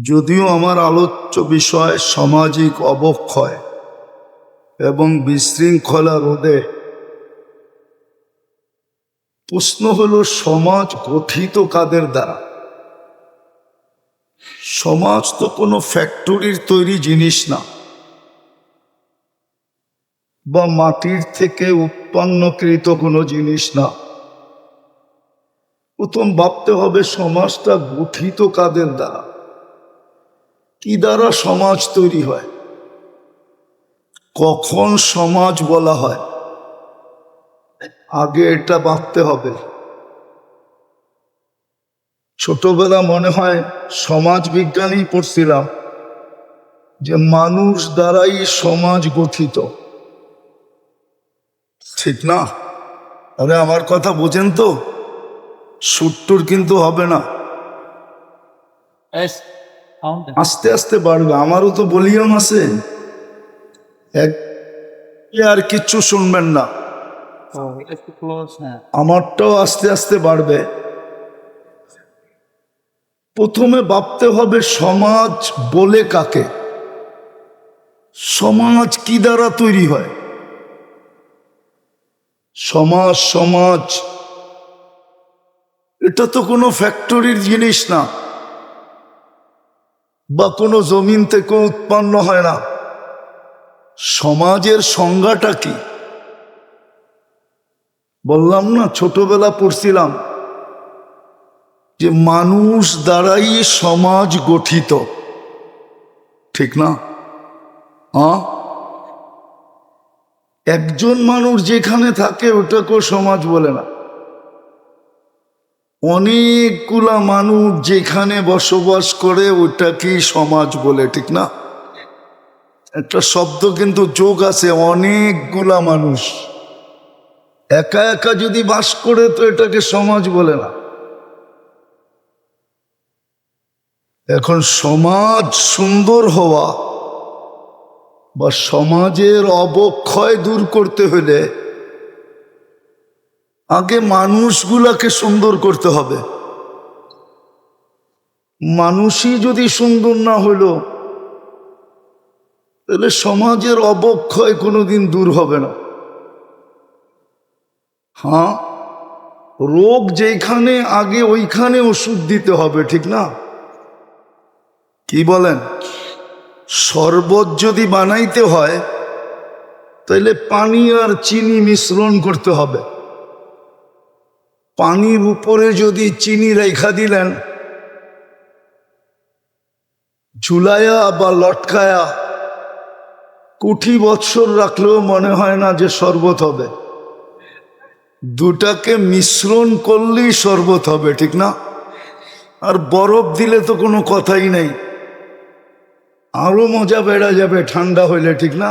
যদিও আমার আলোচ্য বিষয় সামাজিক অবক্ষয় এবং বিশৃঙ্খলা রোধে, প্রশ্ন হলো সমাজ গঠিত কাদের দ্বারা? সমাজ তো কোনো ফ্যাক্টরির তৈরি জিনিস না, বা মাটির থেকে উৎপন্নকৃত কোনো জিনিস না। প্রথম ভাবতে হবে সমাজটা গঠিত কাদের দ্বারা, কি দ্বারা সমাজ তৈরি হয়, কখন সমাজ বলা হয়, আগে এটা ভাবতে হবে। ছোটবেলা মনে হয় সমাজ বিজ্ঞানই পড়ছিলাম যে মানুষ দ্বারাই সমাজ গঠিত, ঠিক না? আরে আমার কথা বোঝেন তো? সুট্টুর কিন্তু হবে না, আস্তে আস্তে বাড়বে। আমারও তো ভলিউম আছে, এক আর কিচ্ছু শুনবেন না, আমারটাও আস্তে আস্তে বাড়বে। প্রথমে ভাবতে হবে সমাজ বলে কাকে, সমাজ কি দ্বারা তৈরি হয়। সমাজ এটা তো কোনো ফ্যাক্টরির জিনিস না, বা কোনো জমিন থেকে উৎপন্ন হয় না। সমাজের সংজ্ঞাটা কি? বললাম না ছোটবেলা পড়ছিলাম যে মানুষ দ্বারাই সমাজ গঠিত, ঠিক না? একজন মানুষ যেখানে থাকে ওটাকেও সমাজ বলে না, অনেকগুলা মানুষ যেখানে বসবাস করে ওটাকেই সমাজ বলে, ঠিক না? একটা শব্দ কিন্তু যোগ আছে, অনেকগুলা মানুষ একা একা যদি বাস করে তো এটাকে সমাজ বলে না। এখন সমাজ সুন্দর হওয়া বা সমাজের অবক্ষয় দূর করতে হলে আগে মানুষগুলাকে সুন্দর করতে হবে। মানুষই যদি সুন্দর না হলো তাহলে সমাজের অবক্ষয় কোনোদিন দূর হবে না। রোগ যেখানে আগে ওইখানে ওষুধ দিতে হবে, ঠিক না? কি বলেন? শরবত যদি বানাইতে হয় তাহলে পানি আর চিনি মিশ্রণ করতে হবে। পানির উপরে যদি চিনি রেখা দিলেন ঝুলায়া বা লটকায়া, কোটি বৎসর রাখলেও মনে হয় না যে শরবত হবে। দুটাকে মিশ্রণ করলেই শরবত হবে, ঠিক না? আর বরফ দিলে তো কোনো কথাই নেই, আরো মজা বেড়ে যাবে ঠান্ডা হইলে, ঠিক না?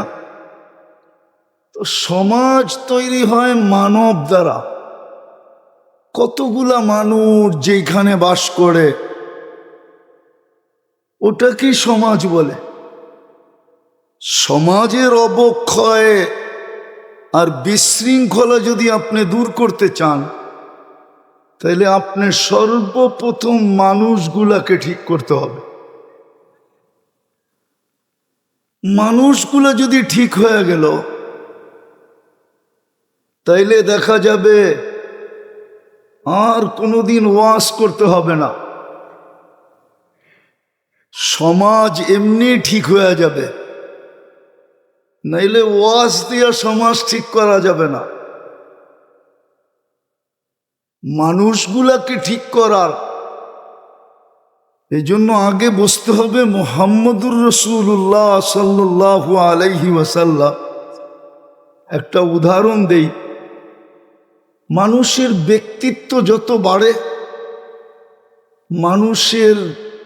তো সমাজ তৈরি হয় মানব দ্বারা। কতগুলা মানুষ যেখানে বাস করে ওটা কি সমাজ বলে? সমাজের অবক্ষয় আর বিশৃঙ্খলা যদি আপনি দূর করতে চান তাহলে আপনি সর্বপ্রথম মানুষগুলাকে ঠিক করতে হবে। মানুষগুলা যদি ঠিক হয়ে গেল তাইলে দেখা যাবে আর কোনোদিন ওয়াজ করতে হবে না, সমাজ এমনি ঠিক হয়ে যাবে। নাইলে ওয়াজ দিয়ে সমাজ ঠিক করা যাবে না। মানুষগুলাকে ঠিক করার এই জন্য আগে বুঝতে হবে মুহাম্মদুর রাসূলুল্লাহ সাল্লাল্লাহু আলাইহি ওয়াসাল্লাম। একটা উদাহরণ দেই, মানুষের ব্যক্তিত্ব যত বাড়ে মানুষের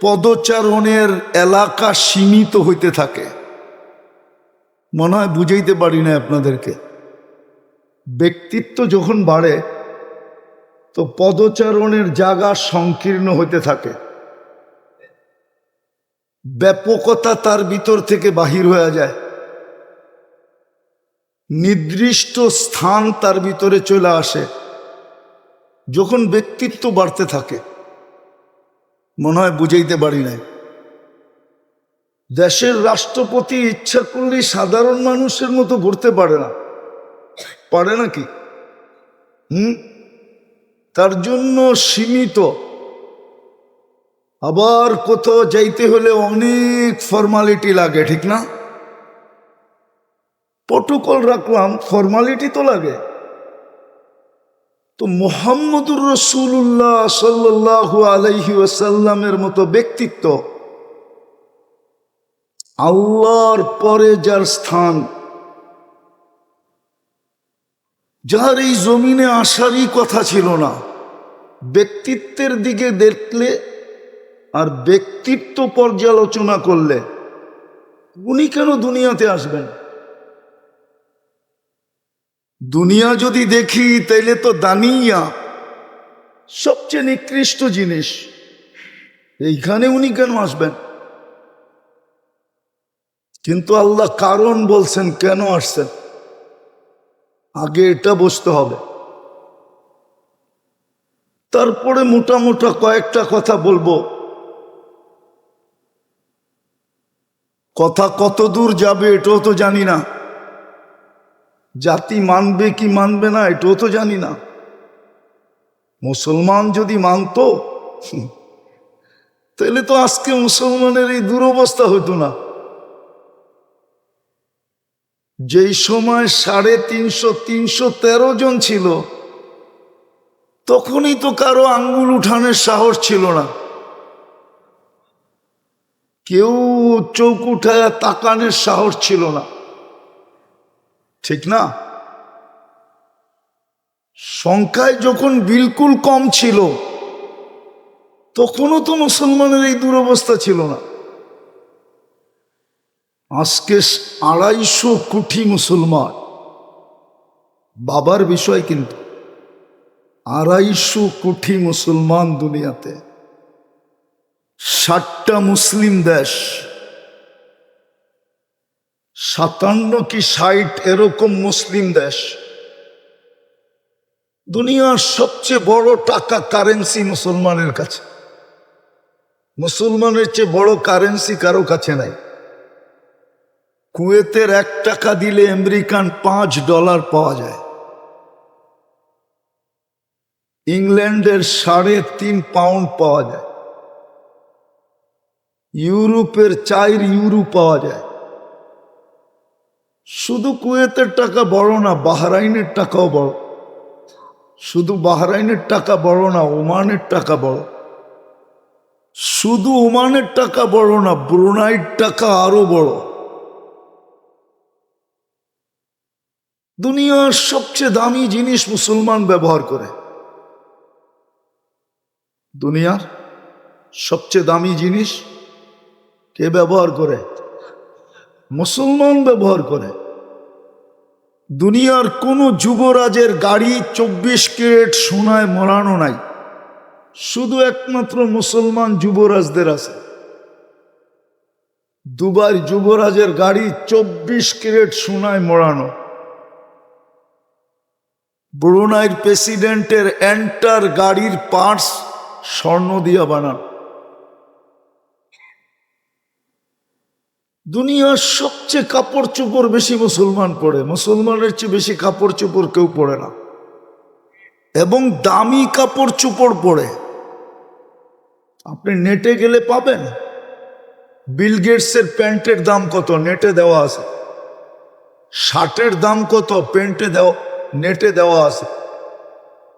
পদচারণের এলাকা সীমিত হইতে থাকে। মনে হয় বুঝাইতে পারি না আপনাদেরকে। ব্যক্তিত্ব যখন বাড়ে তো পদচারণের জায়গা সংকীর্ণ হইতে থাকে, ব্যাপকতা তার ভিতর থেকে বাহির হয়ে যায়, নির্দিষ্ট স্থান তার ভিতরে চলে আসে। যখন ব্যক্তিত্ব বাড়তে থাকে, মনে হয় বুঝাইতে পারি নাই। দেশের রাষ্ট্রপতি ইচ্ছা করলে সাধারণ মানুষের মতো ঘুরতে পারে না, পারে নাকি? তার জন্য সীমিত। আবার কোথাও যাইতে হলে অনেক ফর্মালিটি লাগে, ঠিক না? প্রটোকল রাখলাম, ফর্মালিটি তো লাগে। তো মুহাম্মদুর রাসূলুল্লাহ সাল্লাল্লাহু আলাইহি ওয়াসাল্লামের মতো ব্যক্তিত্ব, আল্লাহর পরে যার স্থান, যার এই জমিনে আসারই কথা ছিল না, ব্যক্তিত্বের দিকে দেখলে আর ব্যক্তিত্ব পর্যালোচনা করলে উনি কেন দুনিয়াতে আসবেন? দুনিয়া যদি দেখি তাইলে তো দানিয়া, সবচেয়ে নিকৃষ্ট জিনিস, এইখানে উনি কেন আসবেন? কিন্তু আল্লাহ কারণ বলছেন কেন আসছেন, আগে এটা বুঝতে হবে। তারপরে মোটা মোটা কয়েকটা কথা বলবো। কথা কত দূর যাবে এটাও তো জানি না, জাতি মানবে কি মানবে না এটাও তো জানি না। মুসলমান যদি মানতো তাহলে তো আজকে মুসলমানের এই দুরবস্থা হতো না। যেই সময় 350-313 জন ছিল, তখনই তো কারো আঙ্গুল উঠানোর সাহস ছিল না, কেউ চোখ উঠায় তাকানোর সাহস ছিল না, ঠিক না? সংখ্যায় যখন বিলকুল কম ছিল, তখনও তো মুসলমানের এই দুরবস্থা ছিল না। আজকে 250 কোটি মুসলমান, বাবার বিষয় কিন্তু 250 কোটি মুসলমান দুনিয়াতে, 60টা মুসলিম দেশ, 57 কি 60 এরকম মুসলিম দেশ। দুনিয়ার সবচেয়ে বড় টাকা কারেন্সি মুসলমানের কাছে, মুসলমানের চেয়ে বড় কারেন্সি কারো কাছে নাই। কুয়েতের 1 টাকা দিলে আমেরিকান $5 পাওয়া যায়, ইংল্যান্ডের 3.5 পাউন্ড পাওয়া যায়, ইউরোপের 4 ইউরো পাওয়া যায়। শুধু কুয়েতের টাকা বড় না, বাহরাইনের টাকাও বড়। শুধু বাহরাইনের টাকা বড় না, ওমানের টাকা বড়। শুধু ওমানের টাকা বড় না, ব্রুনাইয়ের টাকা আরো বড়। দুনিয়ার সবচেয়ে দামি জিনিস মুসলমান ব্যবহার করে, দুনিয়ার সবচেয়ে দামি জিনিস কে ব্যবহার করে? মুসলমান ব্যবহার করে। দুনিয়ার কোনো যুবরাজের গাড়ি 24 ক্যারেট সোনায় মোড়ানো নাই, শুধু একমাত্র মুসলমান যুবরাজদের আছে। দুবাই যুবরাজের গাড়ি 24 ক্যারেট সোনায় মোড়ানো। ব্রুনাইয়ের প্রেসিডেন্টের এন্টার গাড়ির পার্টস স্বর্ণ দিয়া বানানো। দুনিয়ার সবচেয়ে কাপড় চোপড় বেশি মুসলমান পরে, মুসলমানের চেয়ে বেশি কাপড় চোপড় কেউ পরে না, এবং দামি কাপড় চোপড় পরে। আপনি নেটে গেলে পাবেন বিল গেটসের প্যান্টের দাম কত, নেটে দেওয়া আছে। শার্টের দাম কত, নেটে দেওয়া আছে।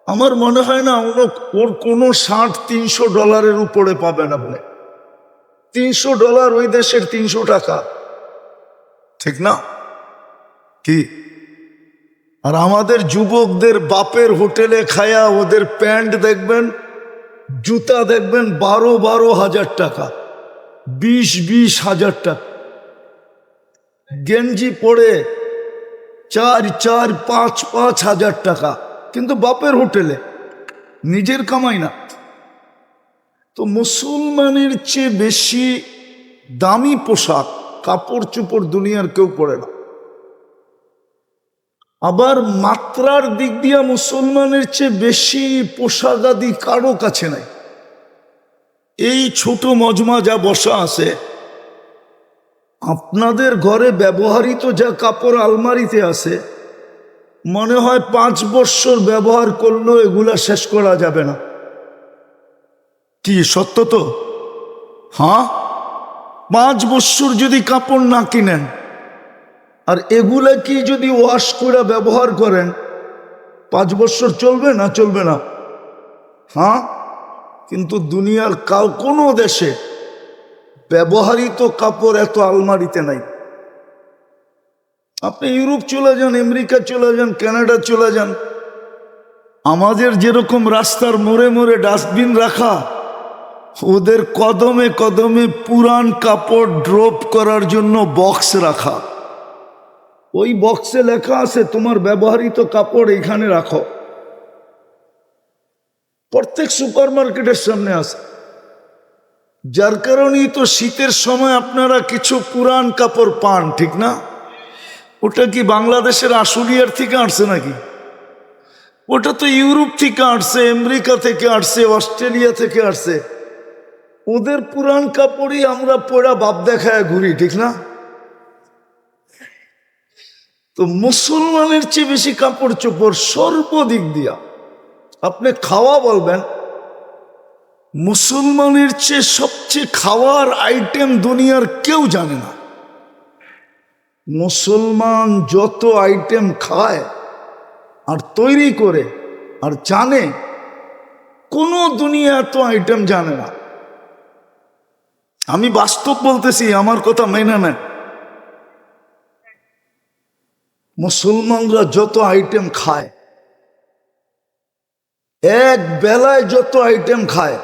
আমার মনে হয় না ওর কোনো শার্ট $300 উপরে পাবেন আপনি। $300 ওই দেশের 300 টাকা, ঠিক না? কি? আর আমাদের যুবকদের বাপের হোটেলে খায়া ওদের প্যান্ট দেখবেন, জুতা দেখবেন 12-12 হাজার টাকা, 20-20 হাজার টাকা। গেঞ্জি পরে 4-4-5-5 হাজার টাকা, কিন্তু বাপের হোটেলে, নিজের কামাই না। তো মুসলমানের চেয়ে বেশি দামি পোশাক কাপড় চোপড় দুনিয়ার কেউ পরে না। আবার মাত্রার দিক দিয়া মুসলমানের চেয়ে বেশি পোশাক আদি কারো কাছে নাই। এই ছোট মজমা যা বসা আছে, আপনাদের ঘরে ব্যবহৃত যা কাপড় আলমারিতে আছে, মনে হয় 5 বছর ব্যবহার করলেও এগুলা শেষ করা যাবে না। কি সত্য তো? হ্যাঁ, 5 বছর যদি কাপড় না কিনেন আর এগুলা কি যদি ওয়াশ করে ব্যবহার করেন, 5 বছর চলবে না? চলবে না? হ্যাঁ, কিন্তু দুনিয়ার কোনো দেশে ব্যবহৃত কাপড় এত আলমারিতে নাই। আপনি ইউরোপ চলে যান, আমেরিকা চলে যান, কানাডা চলে যান, আমাদের যেরকম রাস্তার মোড়ে মোড়ে ডাস্টবিন রাখা, ওদের কদমে কদমে পুরান কাপড় ড্রপ করার জন্য বক্স রাখা। ওই বক্সে লেখা আছে তোমার ব্যবহৃত কাপড় এখানে রাখো। প্রত্যেক সুপার মার্কেটের সামনে আছে। যার কারণেই তো শীতের সময় আপনারা কিছু পুরান কাপড় পান, ঠিক না? ওটা কি বাংলাদেশের আশুলিয়ার থেকে আসছে নাকি? ওটা তো ইউরোপ থেকে আসছে, আমেরিকা থেকে আসছে, অস্ট্রেলিয়া থেকে আসছে। ওদের পুরান কাপড়ই আমরা পরা বাপ দেখায় ঘুরি, ঠিক না? তো মুসলমানের চেয়ে বেশি কাপড় চোপড় সর্বদিক দিয়া। আপনি খাওয়া বলবেন, মুসলমানের চেয়ে সবচেয়ে খাওয়ার আইটেম দুনিয়ার কেউ জানে না। মুসলমান যত আইটেম খায় আর তৈরি করে আর জানে, কোনো দুনিয়া এত আইটেম জানে না। আমি বাস্তব বলতেছি, আমার কথা মেনে নেন। মুসলমানরা যত আইটেম খায়, এক বেলায় যত আইটেম খায়,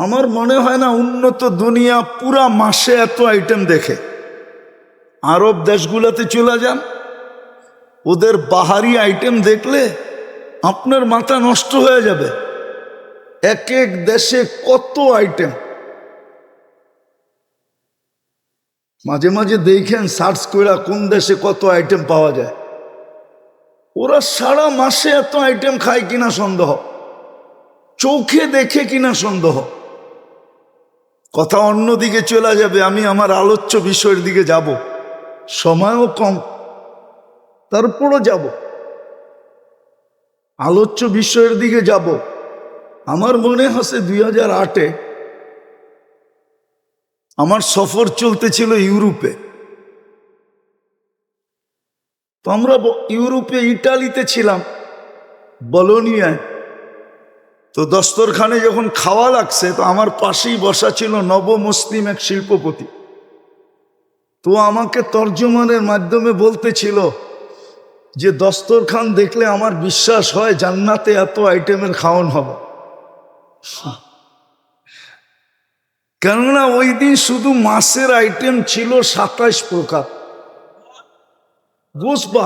আমার মনে হয় না উন্নত দুনিয়া পুরা মাসে এত আইটেম দেখে। আরব দেশগুলোতে চলে যান, ওদের বাহারি আইটেম দেখলে আপনার মাথা নষ্ট হয়ে যাবে। এক এক দেশে কত আইটেম। মাঝে মাঝে দেখেন সার্চ করে কোন দেশে কত আইটেম পাওয়া যায়। ওরা সারা মাসে এত আইটেম খায় কিনা সন্দেহ, চোখে দেখে কিনা সন্দেহ। কথা অন্যদিকে চলে যাবে, আমি আমার আলোচ্য বিষয়ের দিকে যাব। সময়ও কম, তারপরও যাব, আলোচ্য বিষয়ের দিকে যাব। আমার মনে হচ্ছে 2008-এ আমার সফর চলতেছিল ইউরোপে। তো আমরা ইউরোপে ইটালিতে ছিলাম, বলোনিয়ায়। তো দস্তরখানে যখন খাওয়া লাগছে, তো আমার পাশেই বসা ছিল নবমুসলিম এক শিল্পপতি। তো আমাকে তর্জমানের মাধ্যমে বলতেছিল যে দস্তরখান দেখলে আমার বিশ্বাস হয় জান্নাতে এত আইটেমের খাওয়ান হবে। কেননা ওই দিন শুধু মাছের আইটেম ছিল 27 প্রকার। বুঝবা?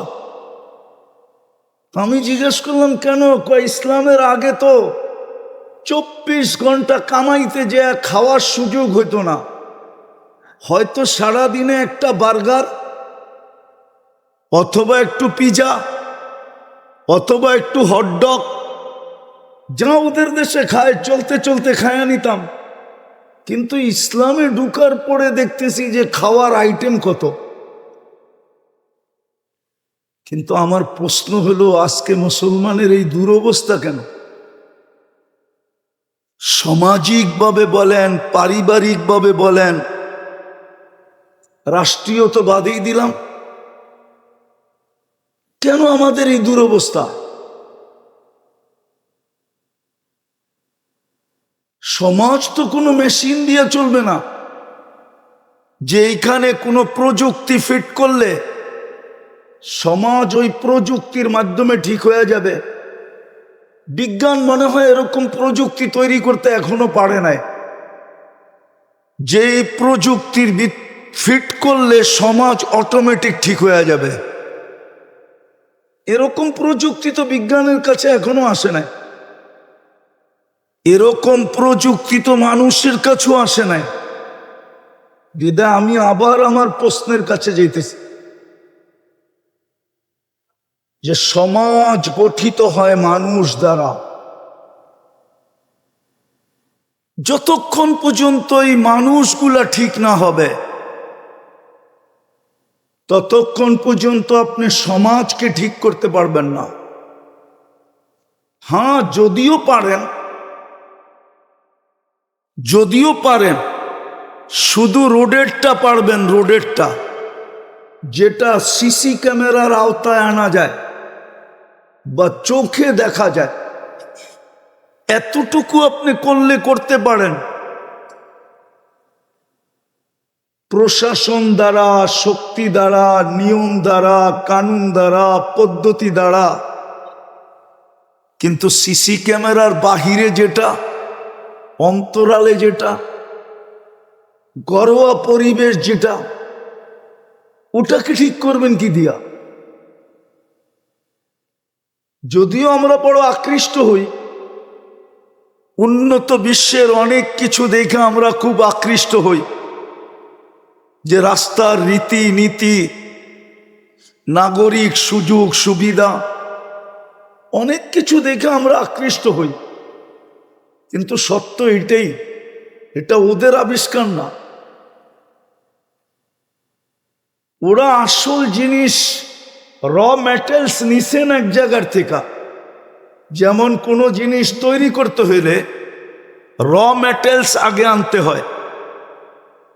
আমি জিজ্ঞেস করলাম কেন? ইসলামের আগে তো 24 ঘন্টা কামাইতে যে খাওয়ার সুযোগ হইতো না। হয়তো সারাদিনে একটা বার্গার, অথবা একটু পিজা, অথবা একটু হটডগ, যা ওদের দেশে খায় চলতে চলতে খায়া নিতাম। কিন্তু ইসলামে ঢুকার পরে দেখতেছি যে খাওয়ার আইটেম কত। কিন্তু আমার প্রশ্ন হলো, আজকে মুসলমানের এই দুরবস্থা কেন? সামাজিকভাবে বলেন, পারিবারিকভাবে বলেন, রাষ্ট্রীয় তো বাদেই দিলাম, কেন আমাদের এই দুরবস্থা? সমাজ তো কোনো মেশিন দিয়ে চলবে না যে এইখানে কোনো প্রযুক্তি ফিট করলে সমাজ ওই প্রযুক্তির মাধ্যমে ঠিক হয়ে যাবে। বিজ্ঞান মনে হয় এরকম প্রযুক্তি তৈরি করতে এখনো পারে নাই যে প্রযুক্তির ফিট করলে সমাজ অটোমেটিক ঠিক হয়ে যাবে। এরকম প্রযুক্তি তো বিজ্ঞানের কাছে এখনো আসে নাই। এরকম প্রযুক্তি তো মানুষের কাছেও আসে নাই। দিদা, আমি আবার আমার প্রশ্নের কাছে যেতেছি যে সমাজ গঠিত হয় মানুষ দ্বারা। যতক্ষণ পর্যন্ত এই মানুষগুলা ঠিক না হবে, ততক্ষণ পর্যন্ত আপনি সমাজকে ঠিক করতে পারবেন না। হ্যাঁ, যদিও পারেন শুধু রোডেরটা পারবেন, রোডেরটা যেটা সিসি ক্যামেরার আওতায় আনা যায় বা চোখে দেখা যায়, এতটুকু আপনি করতে পারেন। প্রশাসন দ্বারা, শক্তি দ্বারা, নিয়ম দ্বারা, কানুন দ্বারা, পদ্ধতি দ্বারা। কিন্তু সিসি ক্যামেরার বাহিরে যেটা, অন্তরালে যেটা, ঘরোয়া পরিবেশ যেটা, ওটাকে ঠিক করবেন কি দিয়া? যদিও আমরা বড় আকৃষ্ট হই, উন্নত বিশ্বের অনেক কিছু দেখে আমরা খুব আকৃষ্ট হই, যে রাস্তার রীতি নীতি, নাগরিক সুযোগ সুবিধা, অনেক কিছু দেখে আমরা আকৃষ্ট হই। কিন্তু সত্য এটাই, এটা ওদের আবিষ্কার না। ওরা আসল জিনিস, র ম্যাটেরিয়ালস নিছেন এক জায়গার থেকে। যেমন কোনো জিনিস তৈরি করতে হইলে র ম্যাটেরিয়ালস আগে আনতে হয়,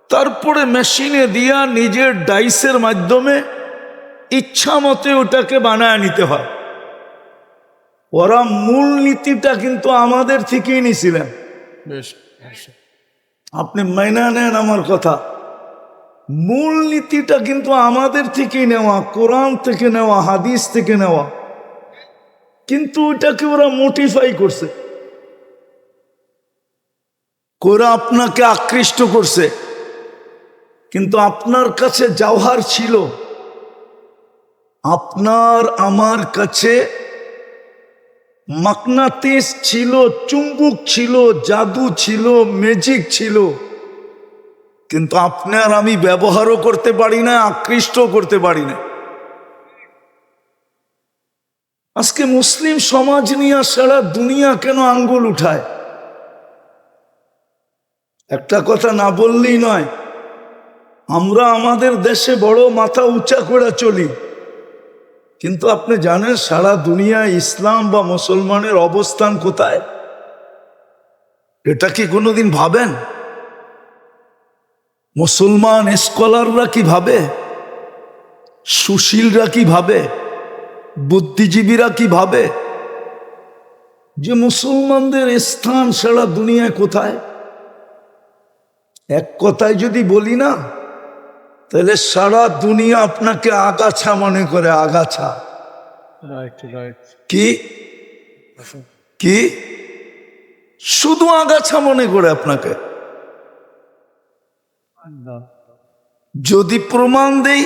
তারপরে মেশিনে দিয়া নিজের ডাইসের মাধ্যমে ইচ্ছা মতে ওটাকে বানায় নিতে হয়। ওরা মূল নীতিটা কিন্তু আমাদের থেকেই নিছিলেন। আপনি মাইনা নেন আমার কথা, মূল নীতিটা কিন্তু আমাদের থেকেই নেওয়া, কোরআন থেকে নেওয়া, হাদিস থেকে নেওয়া। কিন্তু ওটাকে ওরা মোটিফাই করছে, ওরা আপনাকে আকৃষ্ট করছে। কিন্তু আপনার কাছে জওহার ছিল, আপনার আমার কাছে মাকনাতিস ছিল, চুম্বক ছিল, জাদু ছিল, ম্যাজিক ছিল। কিন্তু আপনি আর আমি ব্যবহারও করতে পারি না, আকৃষ্ট করতে পারি না। আজকে মুসলিম সমাজ নিয়ে সারা দুনিয়া কেন আঙ্গুল উঠায়? একটা কথা না বললেই নয়, আমরা আমাদের দেশে বড় মাথা উঁচা করে চলি, কিন্তু আপনি জানেন সারা দুনিয়ায় ইসলাম বা মুসলমানের অবস্থান কোথায়? এটা কি কোনোদিন ভাবেন? মুসলমান স্কলাররা কি ভাবে? সুশীলরা কি ভাবে? বুদ্ধিজীবীরা কি ভাবে যে মুসলমানদের স্থান সারা দুনিয়ায় কোথায়? এক কথায় যদি বলি না, তাহলে সারা দুনিয়া আপনাকে আগাছা মনে করে, আগাছা। কি কি শুধু আগাছা মনে করে আপনাকে। যদি প্রমাণ দেই,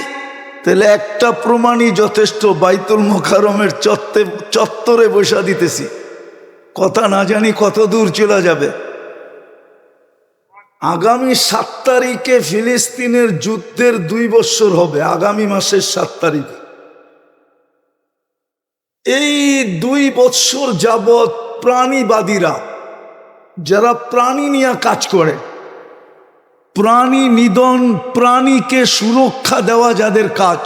তাহলে একটা প্রমাণই যথেষ্ট। বাইতুল মোকাররমের চত্বরে বসা দিতেছি, কথা না জানি কত দূর চলে যাবে। আগামী 7 তারিখে ফিলিস্তিনের যুদ্ধের 2 বছর হবে, আগামী মাসের 7 তারিখে। এই 2 বছর যাবৎ প্রাণীবাদীরা, যারা প্রাণী নিয়ে কাজ করে, প্রাণী নিধন, প্রাণীকে সুরক্ষা দেওয়া যাদের কাজ,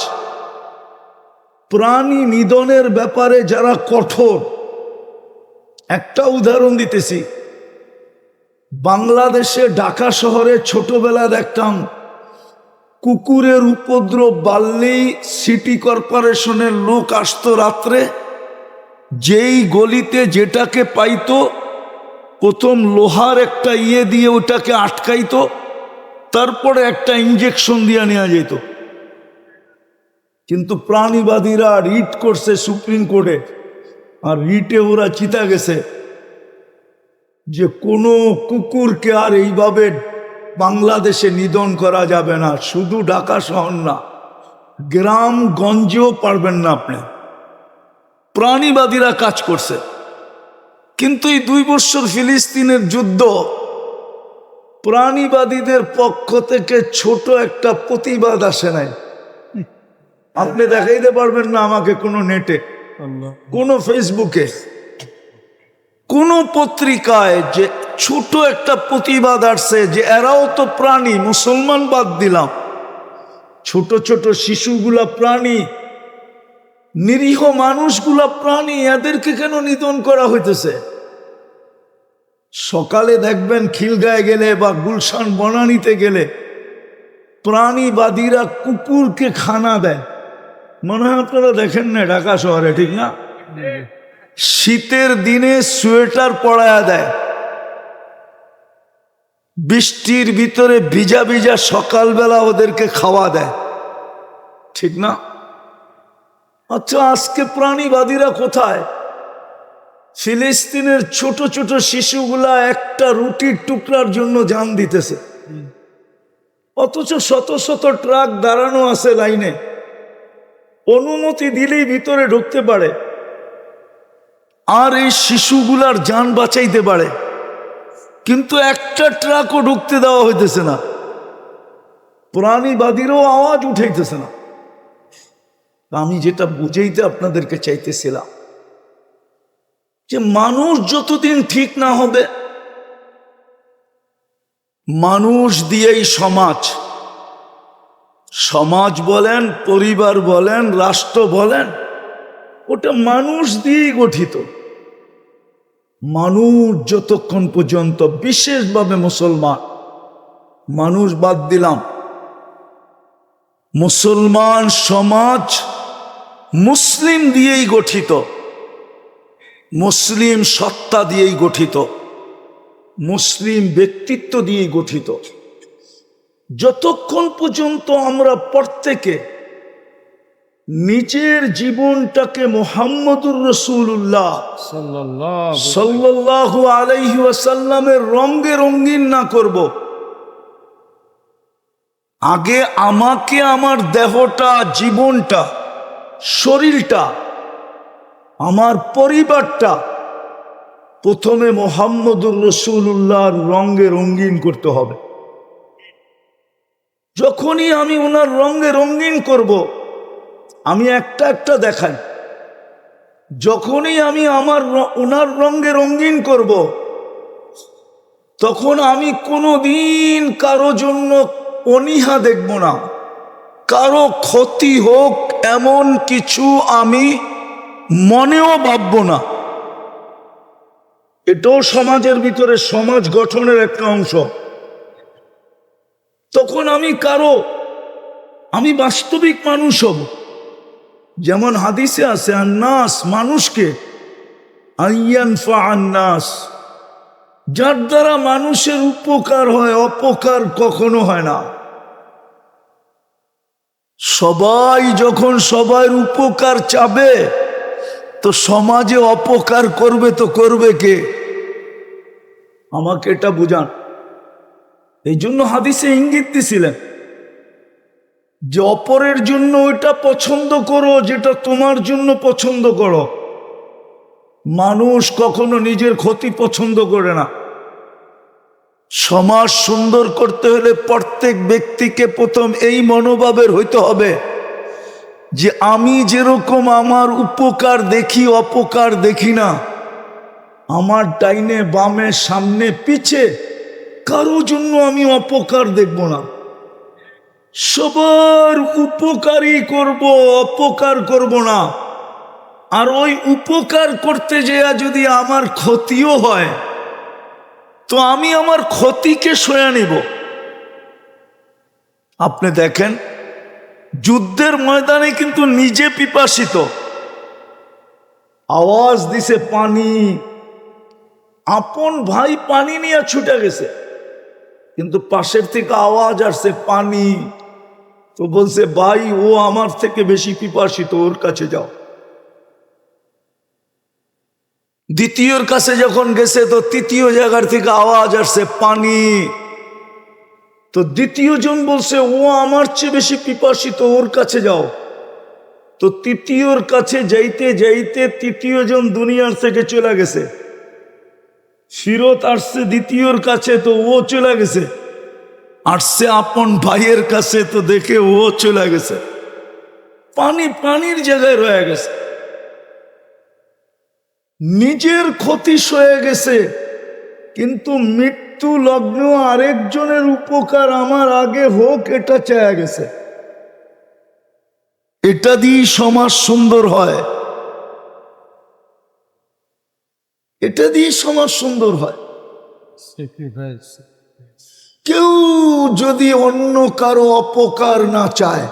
প্রাণী নিধনের ব্যাপারে যারা কঠোর। একটা উদাহরণ দিতেছি, বাংলাদেশে ঢাকা শহরে ছোটবেলা দেখতাম কুকুরের উপদ্রব বাড়লেই সিটি কর্পোরেশনের লোক আসতো রাত্রে, যেই গলিতে যেটাকে পাইতো প্রথম লোহার একটা দিয়ে ওটাকে আটকাইতো, তারপরে একটা ইঞ্জেকশন দিয়ে নেওয়া যেত। কিন্তু প্রাণীবাদীরা রিট করছে সুপ্রিম কোর্টে, আর রিটে ওরা চিতা গেছে যে কোনো কুকুরকে আর এইভাবে বাংলাদেশে নিধন করা যাবে না। শুধু ঢাকা শহর না, গ্রামগঞ্জেও পারবেন না আপনি। প্রাণীবাদীরা কাজ করছে। কিন্তু এই 2 বছর ফিলিস্তিনের যুদ্ধ, প্রাণীবাদীদের পক্ষ থেকে ছোট একটা প্রতিবাদ আসে নাই। আপনি দেখাইতে পারবেন না আমাকে কোনো নেটে, কোনো ফেসবুকে, কোনো পত্রিকায় যে ছোট একটা প্রতিবাদ আসছে যে এরাও তো প্রাণী, মুসলমান বাদ দিলাম, ছোট ছোট শিশুগুলা প্রাণী, নিরীহ মানুষগুলা প্রাণী, এদেরকে কেন নিধন করা হইতেছে? সকালে দেখবেন খিলগায় গেলে বা গুলশান বনানীতে গেলে প্রাণীবাদীরা কুকুরকে খানা দেয়। মনে হয় আপনারা দেখেন না ঢাকা শহরে, ঠিক না? শীতের দিনে সোয়েটার পরায়া দেয়, বৃষ্টির ভিতরে ভিজা ভিজা সকালবেলা ওদেরকে খাওয়া দেয়, ঠিক না? আচ্ছা, আজকে প্রাণীবাদীরা কোথায়? ফিলিস্তিনের ছোট ছোট শিশুগুলা একটা রুটির টুকরার জন্য জান দিতেছে, অথচ শত শত ট্রাক দাঁড়ানো আছে লাইনে, অনুমতি দিলেই ভিতরে ঢুকতে পারে আর এই শিশুগুলার জান বাঁচাইতে পারে, কিন্তু একটা ট্রাকও ঢুকতে দেওয়া হইতেছে না। প্রাণীবাদীরও আওয়াজ উঠাইতেছে না। আমি যেটা বুঝাইতে আপনাদেরকে চাইতেছিলাম যে মানুষ যতদিন ঠিক না হবে, মানুষ দিয়েই সমাজ, সমাজ বলেন, পরিবার বলেন, রাষ্ট্র বলেন, ওটা মানুষ দিয়েই গঠিত। মানুষ যতক্ষণ পর্যন্ত, বিশেষভাবে মুসলমান, মানুষ বাদ দিলাম, মুসলমান সমাজ মুসলিম দিয়েই গঠিত, মুসলিম সত্তা দিয়েই গঠিত, মুসলিম ব্যক্তিত্ব দিয়েই গঠিত। যতক্ষণ পর্যন্ত আমরা প্রত্যেকে নিজের জীবনটাকে মুহাম্মদুর রাসূলুল্লাহ সাল্লাল্লাহু আলাইহি ওয়াসাল্লামের রঙে রঙিন না করব, আগে আমাকে, আমার দেহটা, জীবনটা, শরীরটা, আমার পরিবারটা প্রথমে মুহাম্মদুর রাসূলুল্লাহর রঙে রঙিন করতে হবে। যখনই আমি ওনার রঙে রঙিন করব, আমি একটা একটা দেখাই, যখনই আমি ওনার রঙে রঙিন করব, তখন আমি কোনোদিন কারো জন্য অনীহা দেখব না, কারো ক্ষতি হোক এমন কিছু আমি মনেও ভাবব না। এটাও সমাজের ভিতরে সমাজ গঠনের একটা অংশ। তখন আমি বাস্তবিক মানুষ হব। যেমন হাদিসে আছে, আন্নাস, মানুষকে, আইয়ানফা আন্নাস, যার দ্বারা মানুষের উপকার হয়, অপকার কখনো হয় না। সবাই যখন সবার উপকার চাবে, তো সমাজে অপকার করবে তো করবে কে? আমাকে এটা বুঝান। এই জন্য হাদিসে ইঙ্গিত দিছিলেন যে অপরের জন্য ওইটা পছন্দ করো যেটা তোমার জন্য পছন্দ করো। মানুষ কখনো নিজের ক্ষতি পছন্দ করে না। সমাজ সুন্দর করতে হলে প্রত্যেক ব্যক্তিকে প্রথম এই মনোভাবের হইতে হবে যে আমি যেরকম আমার উপকার দেখি, অপকার দেখি না। আমার ডাইনে বামে সামনে পিছে কারো জন্য আমি অপকার দেখব না, সবার উপকারই করব, অপকার করব না। আর ওই উপকার করতে যেয়া যদি আমার ক্ষতিও হয়, তো আমি আমার ক্ষতিকে সয়ে নিব। আপনি দেখেন, যুদ্ধের ময়দানে কিন্তু নিজে পিপাসিত, আওয়াজ দিছে পানি, আপন ভাই পানি নিয়ে ছুটে গেছে, কিন্তু পাশের থেকে আওয়াজ আসছে পানি। তো বলছে, ভাই ও আমার থেকে বেশি পিপাসিত, ওর কাছে যাও। দ্বিতীয়র কাছে যখন গেছে, তো তৃতীয় জায়গার থেকে আওয়াজ আসছে পানি। তো দ্বিতীয় জন বলছে, ও আমার চেয়ে বেশি পিপাসিত, ওর কাছে যাও। তো তৃতীয়র কাছে যাইতে যাইতে তৃতীয় জন দুনিয়ার থেকে চলে গেছে, ফিরত আসছে দ্বিতীয়র কাছে, তো ও চলে গেছে। আসছে আপন ভাইয়ের কাছে, তো দেখে ও চলে গেছে। পানির জায়গায় রয়ে গেছে, নিজের ক্ষতি সয়ে গেছে, কিন্তু মৃত্যু লগ্ন আরেকজনের উপকার আমার আগে হোক এটা চেয়ে গেছে। এটা দিয়ে সমাজ সুন্দর হয়, এটা দিয়ে সমাজ সুন্দর হয়। কেউ যদি অন্য কারো অপকার না চায়,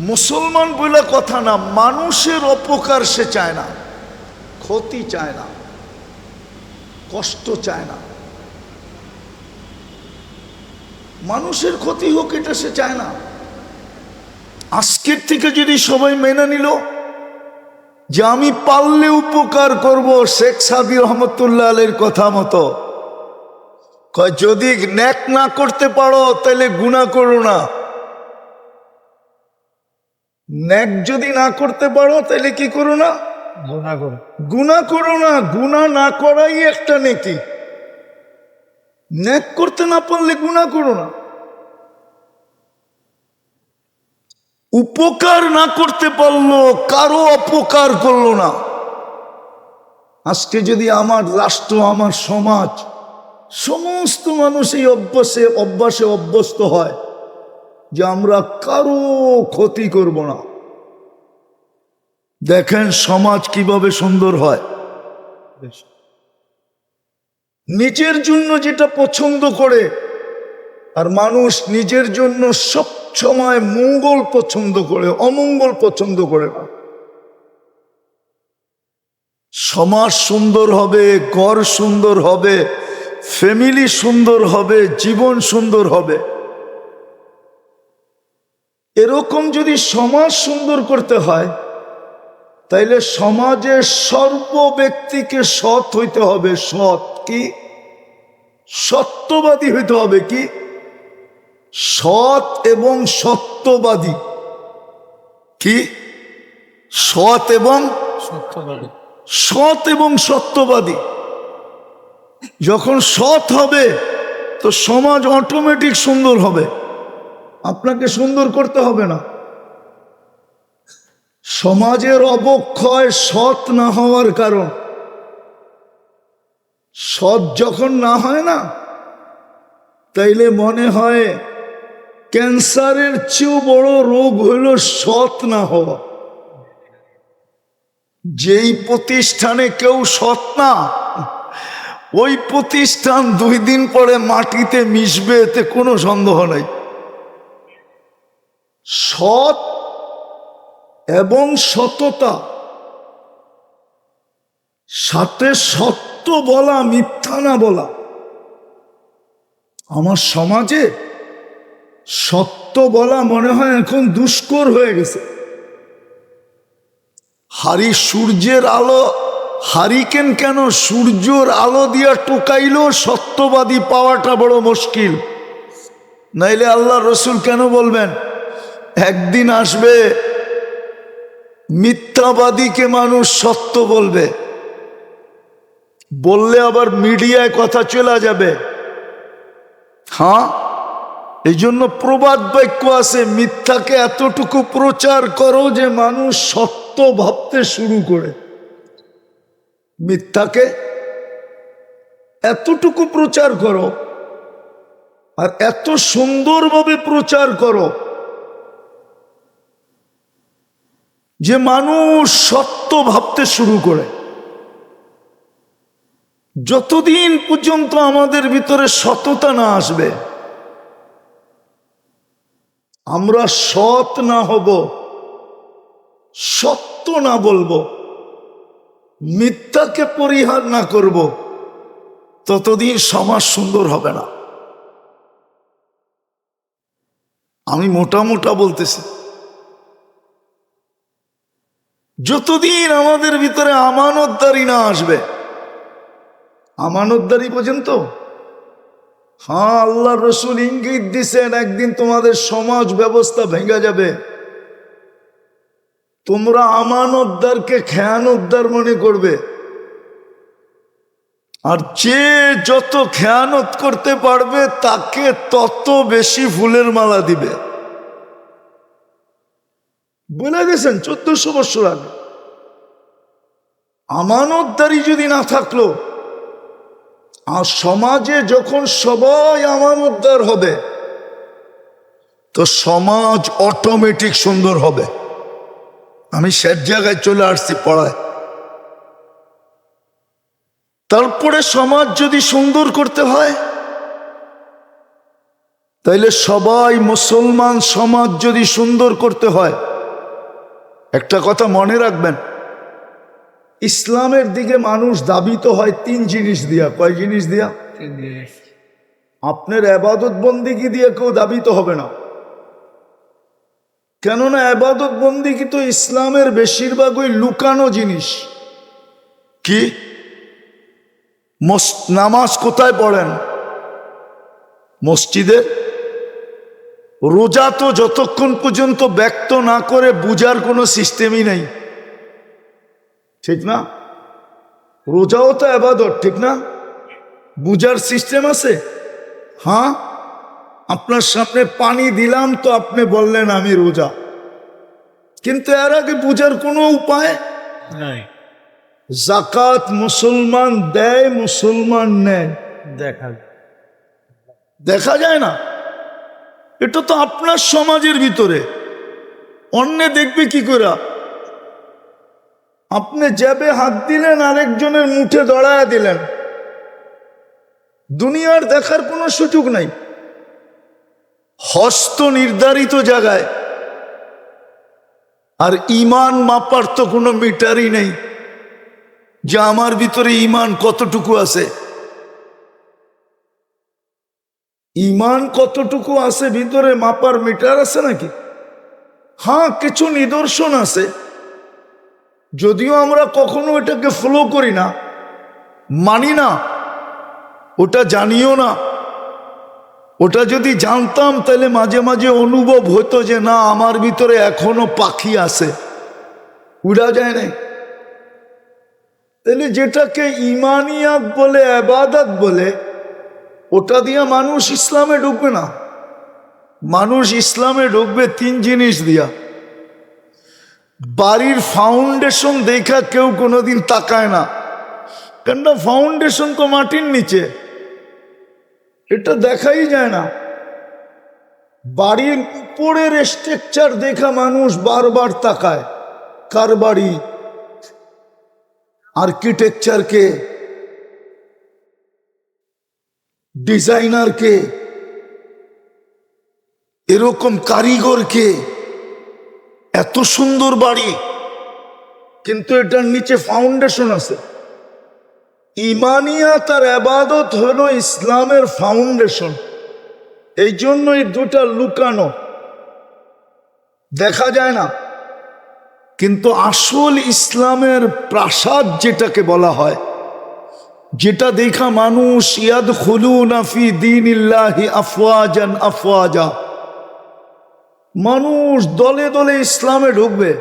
মুসলমান বলে কথা না, মানুষের অপকার সে চায় না, ক্ষতি চায় না, কষ্ট চায় না, মানুষের ক্ষতি হোক এটা সে চায় না। আজকের থেকে যদি সবাই মেনে নিল যে আমি পারলে উপকার করব, শেখ সাদি রহমতুল্লাহ আলাইহির কথা মতো কয় যদি নেক না করতে পারো তাহলে গুনাহ করো না, নেক যদি না করতে পারো তাহলে কি করো না, গুনাহ করো না। গুনাহ না করাই একটা নেকি, নেক করতে না পারলে গুনাহ করো না। উপকার না করতে পারলো, কারো অপকার করলো না। আজকে যদি আমার রাষ্ট্র, আমার সমাজ, সমস্ত মানুষ এই অভ্যাসে অভ্যস্ত হয় যে আমরা কারো ক্ষতি করব না, দেখেন সমাজ কিভাবে সুন্দর হয়। নিজের জন্য যেটা পছন্দ করে, আর মানুষ নিজের জন্য সব সময় মঙ্গল পছন্দ করে, অমঙ্গল পছন্দ করে না। সমাজ সুন্দর হবে, ঘর সুন্দর হবে, ফ্যামিলি সুন্দর হবে, জীবন সুন্দর হবে। এরকম যদি সমাজ সুন্দর করতে হয় তাইলে সমাজের সর্ব ব্যক্তিকে সৎ হইতে হবে। সৎ কি? সত্যবাদী হইতে হবে। কি? সৎ এবং সত্যবাদী। কি? সৎ এবং সত্যবাদী। সৎ এবং সত্যবাদী যখন সৎ হবে তো সমাজ অটোমেটিক সুন্দর হবে, আপনাকে সুন্দর করতে হবে না। সমাজের অবক্ষয় সৎ না হওয়ার কারণ। সৎ যখন না হয় না, তাইলে মনে হয় ক্যান্সারের চেয়েও বড় রোগ হইল সৎ না হওয়া। যেই প্রতিষ্ঠানে কেউ সৎ না, ওই প্রতিষ্ঠান 2 দিন পরে মাটিতে মিশবে, এতে কোনো সন্দেহ নাই। সৎ এবং সততা, সাথে সত্য বলা, মিথ্যা না বলা। আমার সমাজে সত্য বলা মনে হয় এখন দুষ্কর হয়ে গেছে। সূর্যের আলো, হারিকেন কেন সূর্যের আলো দিয়া টোকাইলেও সত্যবাদী পাওয়াটা বড় মুশকিল। নাইলে আল্লাহ রসুল কেন বলবেন একদিন আসবে মিথ্যাবাদীকে মানুষ সত্য বলবে, বললে আবার মিডিয়ায় কথা চলে যাবে। হ্যাঁ, এই জন্য প্রবাদ বাক্য আছে, মিথ্যাকে এতটুকু প্রচার করো যে মানুষ সত্য ভাবতে শুরু করে। মিথ্যাকে এতটুকু প্রচার করো আর এত সুন্দরভাবে প্রচার করো যে মানুষ সত্য ভাবতে শুরু করে। যতদিন পর্যন্ত আমাদের ভিতরে সততা না আসবে, আমরা সৎ না হব, সত্য না বলবো, মিথ্যাকে পরিহার না করব, ততদিন সমাজ সুন্দর হবে না। আমি মোটা মোটা বলতেছি, যতদিন আমাদের ভিতরে আমানতদারি না আসবে। আমানতদারি বোঝেন তো? হ্যাঁ, আল্লাহ রসুল ইঙ্গিত দিছেন একদিন তোমাদের সমাজ ব্যবস্থা ভেঙে যাবে। তোমরা আমানতদারকে খেয়ানতদার মনে করবে, আর যে যত খেয়ানত করতে পারবে তাকে তত বেশি ফুলের মালা দিবে। বলে গেছেন 1400 বছর আগে। আমানতদারি যদি না থাকলো, আর সমাজে যখন সবাই আমানতদার হবে তো সমাজ অটোমেটিক সুন্দর হবে। আমি শেষ জায়গায় চলে আসছি পড়ায়। তারপরে সমাজ যদি সুন্দর করতে হয়, তাইলে সবাই মুসলমান সমাজ যদি সুন্দর করতে হয়, একটা কথা মনে রাখবেন, ইসলামের দিকে মানুষ দাবিত হয় তিন জিনিস দিয়া। কয় জিনিস দিয়া? আপনার ইবাদত বন্দেগী দিয়ে কেউ দাবিত হবে না। কেননা ইবাদত বন্দেগী তো ইসলামের বেশিরভাগই লুকানো জিনিস। কি? নামাজ কোথায় পড়েন? মসজিদে। রোজা তো যতক্ষণ পর্যন্ত ব্যক্ত না করে বুঝার কোনো সিস্টেমই নেই, ঠিক না? রোজাও তো ইবাদত, ঠিক না? বুঝার সিস্টেম আছে? হ্যাঁ, আপনার সামনে পানি দিলাম তো আপনি বললেন আমি রোজা, কিন্তু এর আগে বুঝার কোনো উপায় নাই। যাকাত মুসলমান দেয়, মুসলমান নেয়, দেখা যায় না। এটা তো আপনার সমাজের ভিতরে, অন্যে দেখবে কি করে? আপনি জেবে হাত দিলেন, আরেকজনের মুঠে দড়ায়া দিলেন, দুনিয়ার দেখার কোনো সুযোগ নাই। হস্ত নির্ধারিত জায়গায়, আর ইমান মাপার তো কোনো মিটারই নেই যে আমার ভিতরে ইমান কতটুকু আছে। ইমান কতটুকু আছে ভিতরে মাপার মিটার আছে নাকি? হ্যাঁ, কিছু নিদর্শন আছে, যদিও আমরা কখনো এটাকে ফলো করি না, মানি না, ওটা জানিও না। ওটা যদি জানতাম তাহলে মাঝে মাঝে অনুভব হতো যে না, আমার ভিতরে এখনো পাখি আছে, উড়া যায় নাই। তাহলে যেটাকে ইমানিয়াত বলে, ইবাদত বলে, ওটা দিয়ে মানুষ ইসলামে ঢুকবে না। মানুষ ইসলামে ঢুকবে তিন জিনিস দিয়া। বাড়ির ফাউন্ডেশন দেখা কেউ কোনোদিন তাকায় না, কেননা ফাউন্ডেশন তো মাটির নিচে, এটা দেখাই যায় না। বাড়ির উপরের স্ট্রাকচার দেখা মানুষ বারবার তাকায়। কার বাড়ি? আর্কিটেকচারকে, ডিজাইনারকে, এরকম কারিগরকে, এত সুন্দর বাড়ি, কিন্তু এটার নিচে ফাউন্ডেশন আছে। ইমানিয়াত আর ইবাদত হলো ইসলামের ফাউন্ডেশন। এই জন্য এই দুটা লুকানো, দেখা যায় না। কিন্তু আসল ইসলামের প্রাসাদ যেটাকে বলা হয়, যেটা দেখা মানুষ ইয়াদখুলুনা ফি দীনিল্লাহি আফওয়াজান আফওয়াজা, মানুষ দলে দলে ইসলামে ঢুকবে,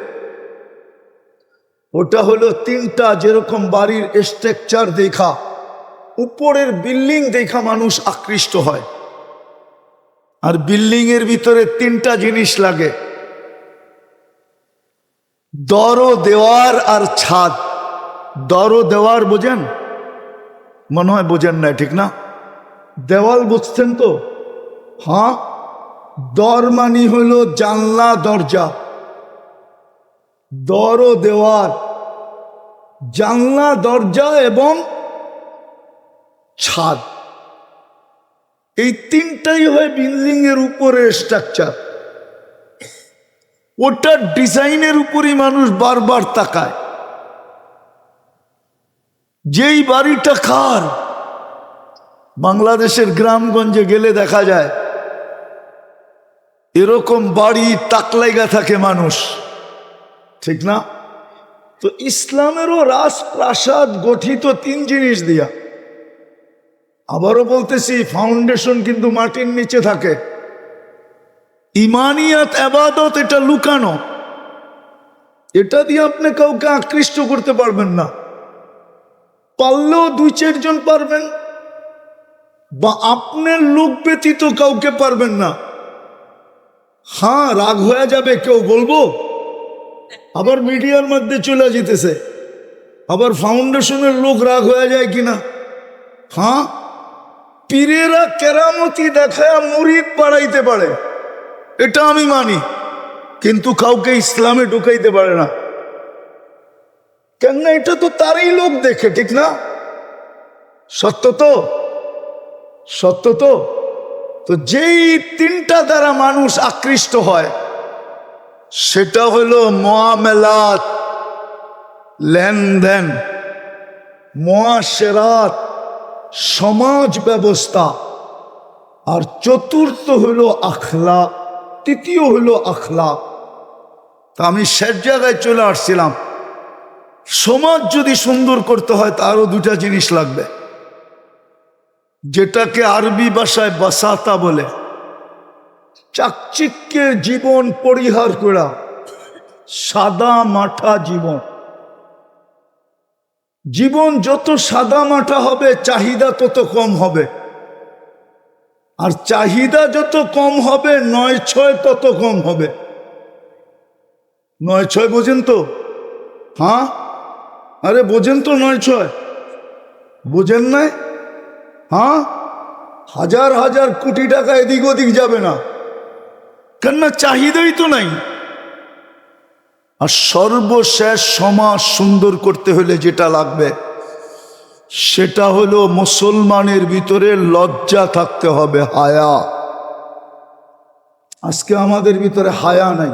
ওটা হলো তিনটা। যেরকম বাড়ির স্ট্রাকচার দেখা, উপরের বিল্ডিং দেখা মানুষ আকৃষ্ট হয়, আর বিল্ডিং এর ভিতরে তিনটা জিনিস লাগে: দর দেওয়ার আর ছাদ। দর দেওয়ার বোঝেন? মনে হয় বোঝেন না, ঠিক না? দেওয়াল বুঝছেন তো? হ্যাঁ, দর মানি হলো জানলা দরজা। দর দেওয়ার, জানলা দরজা এবং ছাদ, এই তিনটাই হয় বিল্ডিং এর উপরের স্ট্রাকচার। ওটার ডিজাইনের উপরই মানুষ বারবার তাকায়। যেই বাড়িটা কার, বাংলাদেশের গ্রামগঞ্জে গেলে দেখা যায় এরকম বাড়ি তাকলাইগা থাকে মানুষ, ঠিক না? তো ইসলামেরও রাজপ্রাসাদ গঠিত তিন জিনিস দিয়া। আবারও বলতেছি, ফাউন্ডেশন কিন্তু মাটির নিচে থাকে। ইমানিয়াত ইবাদত এটা লুকানো, এটা দিয়ে আপনি কাউকে আকৃষ্ট করতে পারবেন না। পারলেও দুই চারজন পারবেন, বা আপনার লোক ব্যতীত কাউকে পারবেন না। হ্যাঁ, রাগ হয়ে যাবে কেউ, বলবো, আবার মিডিয়ার মধ্যে চলে যেতেছে, আবার ফাউন্ডেশনের লোক রাগ হয়ে যায় কিনা। হ্যাঁ, পীরেরা কেরামতি দেখায় মুরিদ বাড়াইতে পারে, এটা আমি মানি, কিন্তু কাউকে ইসলামে ঢুকাইতে পারে না। কেননা এটা তো তারই লোক দেখে, ঠিক না? সত্য তো, সত্য তো। তো যেই তিনটা দ্বারা মানুষ আকৃষ্ট হয় সেটা হলো মুআমালাত, লেনদেন, মুআশারাত, সমাজ ব্যবস্থা, আর চতুর্থ হলো আখলাক, তৃতীয় হলো আখলাক। তা আমি শেষ জায়গায় চলে আসছিলাম। সমাজ যদি সুন্দর করতে হয় তারও দুটা জিনিস লাগবে, যেটাকে আরবি ভাষায় বাসাতা বলে। চাকচিক্যের জীবন পরিহার করা, সাদা মাঠা জীবন। জীবন যত সাদা মাঠা হবে চাহিদা তত কম হবে, আর চাহিদা যত কম হবে নয় ছয় তত কম হবে। নয় ছয় বোঝেন তো? হ্যাঁ, আরে বোঝেন তো? নয় ছয় বোঝেন নাই? হ্যাঁ, হাজার হাজার কোটি টাকা এদিক ওদিক যাবে না, কেননা চাহিদাই তো নাই। আর সর্বশেষ সমাজ সুন্দর করতে হলে যেটা লাগবে সেটা হলো মুসলমানের ভিতরে লজ্জা থাকতে হবে, হায়া। আজকে আমাদের ভিতরে হায়া নাই।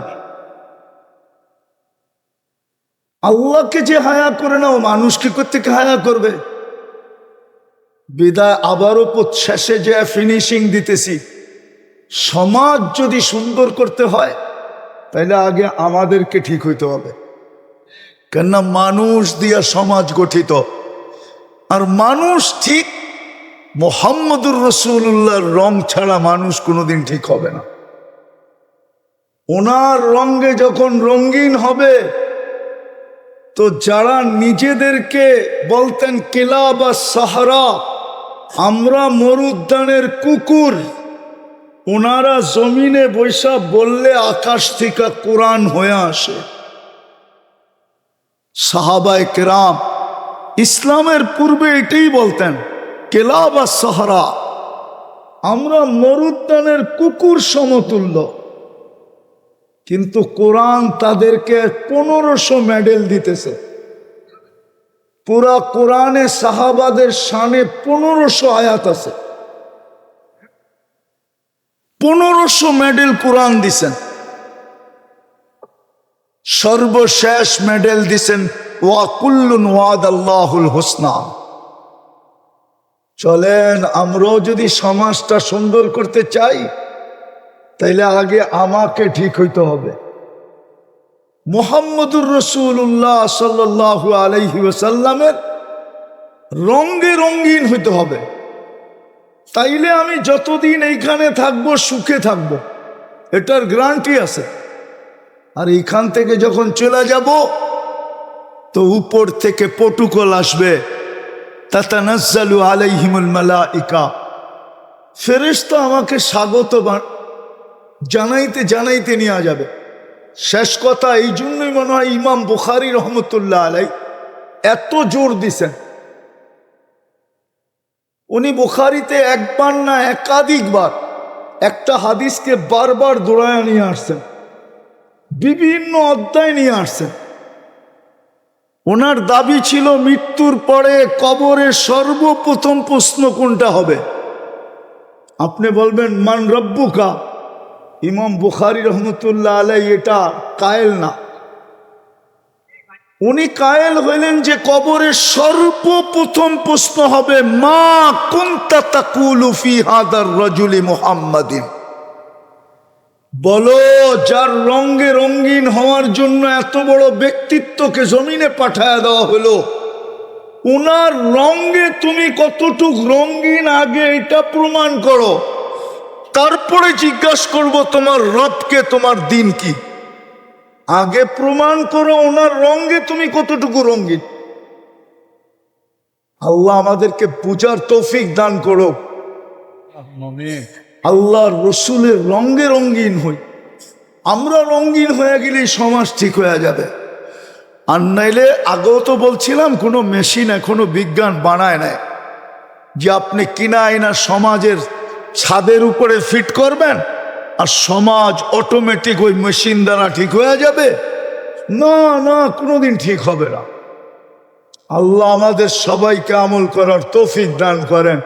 আল্লাহকে যে হায়া করে না, ও মানুষকে কোত্থেকে হায়া করবে? বিদায় আবারও শেষে যে ফিনিশিং দিতেছি, সমাজ যদি সুন্দর করতে হয় তাহলে আগে আমাদেরকে ঠিক হইতে হবে, কেননা মানুষ দিয়া সমাজ গঠিত। আর মানুষ ঠিক মুহাম্মদুর রাসূলুল্লাহর রং ছাড়া মানুষ কোনোদিন ঠিক হবে না। ওনার রঙে যখন রঙিন হবে তো যারা নিজেদেরকে বলতেন কিলা বা সাহারা, আমরা মরুদ্যানের কুকুর, ওনারা জমিনে বৈশা বললে আকাশ থেকে কোরআন হয়ে আসে। সাহাবায়ে কেরাম ইসলামের পূর্বে এটাই বলতেন, কেলা বা সাহারা, আমরা মরুদ্যানের কুকুর সমতুল্য। কিন্তু কোরআন তাদেরকে 1500 মেডেল দিতেছে। পুরা কোরআনে সাহাবাদের শানে 1500 আয়াত আছে, 1500 মেডেল কোরআন দিছেন। সর্বশেষ মেডেল দিছেন ওয়া কুল্লুন ওয়াদাল্লাহুল হুসনা। চলেন আমরাও যদি সমাজটা সুন্দর করতে চাই তাইলে আগে আমাকে ঠিক হইতে হবে। মুহাম্মদুর রাসূলুল্লাহ সাল্লাল্লাহু আলাইহি ওয়াসাল্লামের রঙে রঙিন হইতে হবে, তাইলে আমি যতদিন এইখানে থাকবো সুখে থাকবো, এটার গ্যারান্টি আছে। আর এইখান থেকে যখন চলে যাব তো উপর থেকে প্রটোকল আসবে, তাতানাজ্জালু আলাইহিমুল মালাইকা, ফেরেশতা আমাকে স্বাগত জানাইতে জানাইতে নিয়ে যাবে। শেষ কথা এই জন্যই মনে হয় ইমাম বুখারী রহমতুল্লাহ আলাই এত জোর দিছেন। উনি বুখারীতে একবার না একাধিকবার একটা হাদিসকে বারবার দৌড়ায় নিয়ে আসছেন, বিভিন্ন অধ্যায় নিয়ে আসছেন। ওনার দাবি ছিল মৃত্যুর পরে কবরে সর্বপ্রথম প্রশ্ন কোনটা হবে? আপনি বলবেন মান রব্বুকা। ইমাম বুখারী রহমতুল্লাহ আলাই এটা কায়েল না, উনি কায়েল হইলেন যে কবরের সর্বপ্রথম প্রশ্ন হবে মা কুনতা তাকুলু ফি হাদার রাজুলি মুহাম্মাদিন। বলো, যার রঙে রঙিন হওয়ার জন্য এত বড় ব্যক্তিত্বকে জমিনে পাঠায় দেওয়া হলো, উনার রঙে তুমি কতটুক রঙিন আগে এটা প্রমাণ করো, তারপরে জিজ্ঞাসা করব তোমার রবকে, তোমার দিন কি। আগে প্রমাণ করো ওনার রঙে তুমি কতটুকু রঙিন। আল্লাহ আমাদেরকে পূজার তৌফিক দান করো। আল্লাহর রসুলের রঙে রঙিন হই, আমরা রঙিন হয়ে গেলেই সমাজ ঠিক হয়ে যাবে। আর নাইলে আগেও তো বলছিলাম কোনো মেশিন এখনো বিজ্ঞান বানায় নাই যে আপনি কিনা আইনা সমাজের ছাদের উপরে ফিট করবেন আর সমাজ অটোমেটিক ওই মেশিন দ্বারা ঠিক হয়ে যাবে? না না, কোনোদিন ঠিক হবে না। আল্লাহ আমাদের সবাইকে আমল করার তৌফিক দান করেন।